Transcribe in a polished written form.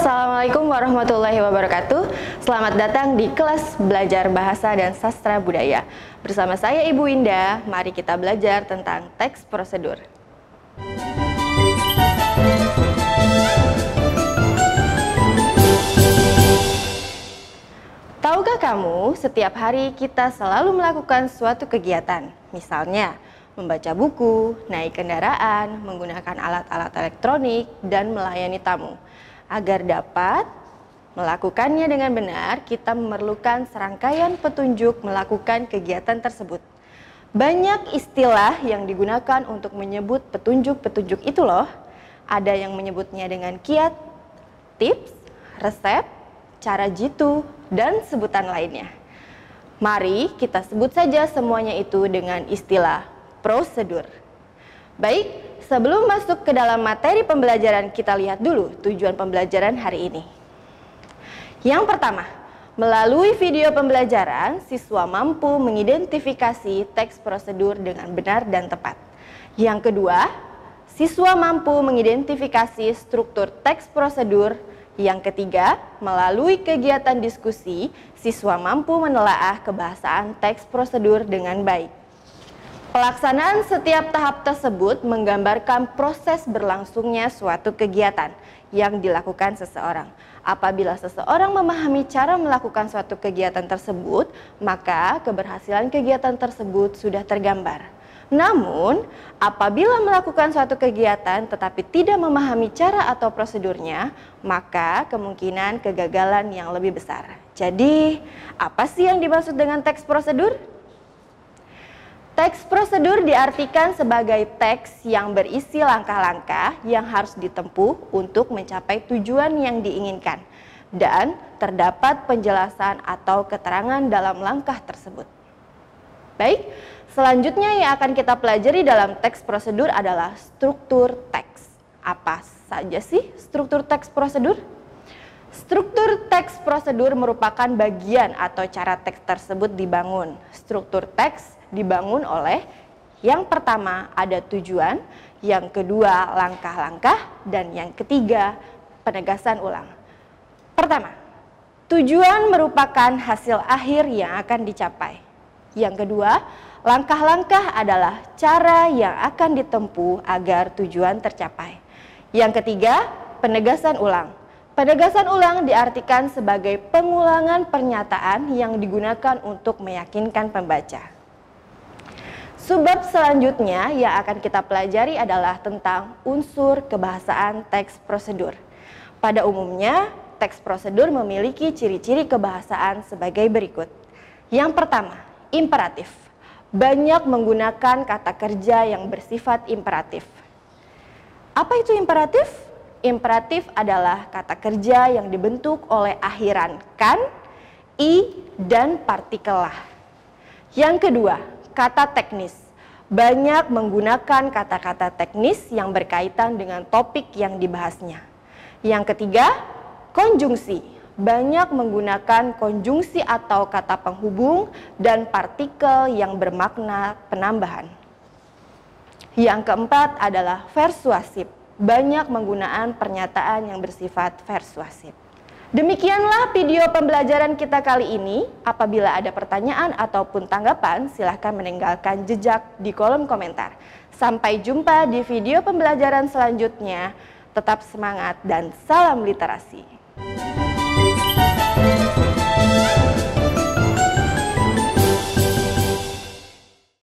Assalamualaikum warahmatullahi wabarakatuh. Selamat datang di kelas belajar bahasa dan sastra budaya. Bersama saya Ibu Indah, mari kita belajar tentang teks prosedur. Tahukah kamu, setiap hari kita selalu melakukan suatu kegiatan, misalnya membaca buku, naik kendaraan, menggunakan alat-alat elektronik, dan melayani tamu. Agar dapat melakukannya dengan benar, kita memerlukan serangkaian petunjuk melakukan kegiatan tersebut. Banyak istilah yang digunakan untuk menyebut petunjuk-petunjuk itu loh. Ada yang menyebutnya dengan kiat, tips, resep, cara jitu, dan sebutan lainnya. Mari kita sebut saja semuanya itu dengan istilah prosedur. Baik. Sebelum masuk ke dalam materi pembelajaran, kita lihat dulu tujuan pembelajaran hari ini. Yang pertama, melalui video pembelajaran, siswa mampu mengidentifikasi teks prosedur dengan benar dan tepat. Yang kedua, siswa mampu mengidentifikasi struktur teks prosedur. Yang ketiga, melalui kegiatan diskusi, siswa mampu menelaah kebahasaan teks prosedur dengan baik. Pelaksanaan setiap tahap tersebut menggambarkan proses berlangsungnya suatu kegiatan yang dilakukan seseorang. Apabila seseorang memahami cara melakukan suatu kegiatan tersebut, maka keberhasilan kegiatan tersebut sudah tergambar. Namun, apabila melakukan suatu kegiatan tetapi tidak memahami cara atau prosedurnya, maka kemungkinan kegagalan yang lebih besar. Jadi, apa sih yang dimaksud dengan teks prosedur? Teks prosedur diartikan sebagai teks yang berisi langkah-langkah yang harus ditempuh untuk mencapai tujuan yang diinginkan dan terdapat penjelasan atau keterangan dalam langkah tersebut. Baik, selanjutnya yang akan kita pelajari dalam teks prosedur adalah struktur teks. Apa saja sih struktur teks prosedur? Struktur teks prosedur merupakan bagian atau cara teks tersebut dibangun. Struktur teks dibangun oleh yang pertama ada tujuan, yang kedua langkah-langkah, dan yang ketiga penegasan ulang. Pertama, tujuan merupakan hasil akhir yang akan dicapai. Yang kedua, langkah-langkah adalah cara yang akan ditempuh agar tujuan tercapai. Yang ketiga, penegasan ulang. Penegasan ulang diartikan sebagai pengulangan pernyataan yang digunakan untuk meyakinkan pembaca. Subbab selanjutnya yang akan kita pelajari adalah tentang unsur kebahasaan teks prosedur. Pada umumnya, teks prosedur memiliki ciri-ciri kebahasaan sebagai berikut. Yang pertama, imperatif. Banyak menggunakan kata kerja yang bersifat imperatif. Apa itu imperatif? Imperatif adalah kata kerja yang dibentuk oleh akhiran kan, i, dan partikel lah. Yang kedua, kata teknis. Banyak menggunakan kata-kata teknis yang berkaitan dengan topik yang dibahasnya. Yang ketiga, konjungsi. Banyak menggunakan konjungsi atau kata penghubung dan partikel yang bermakna penambahan. Yang keempat adalah persuasif. Banyak menggunakan pernyataan yang bersifat persuasif. Demikianlah video pembelajaran kita kali ini. Apabila ada pertanyaan ataupun tanggapan, silahkan meninggalkan jejak di kolom komentar. Sampai jumpa di video pembelajaran selanjutnya. Tetap semangat dan salam literasi.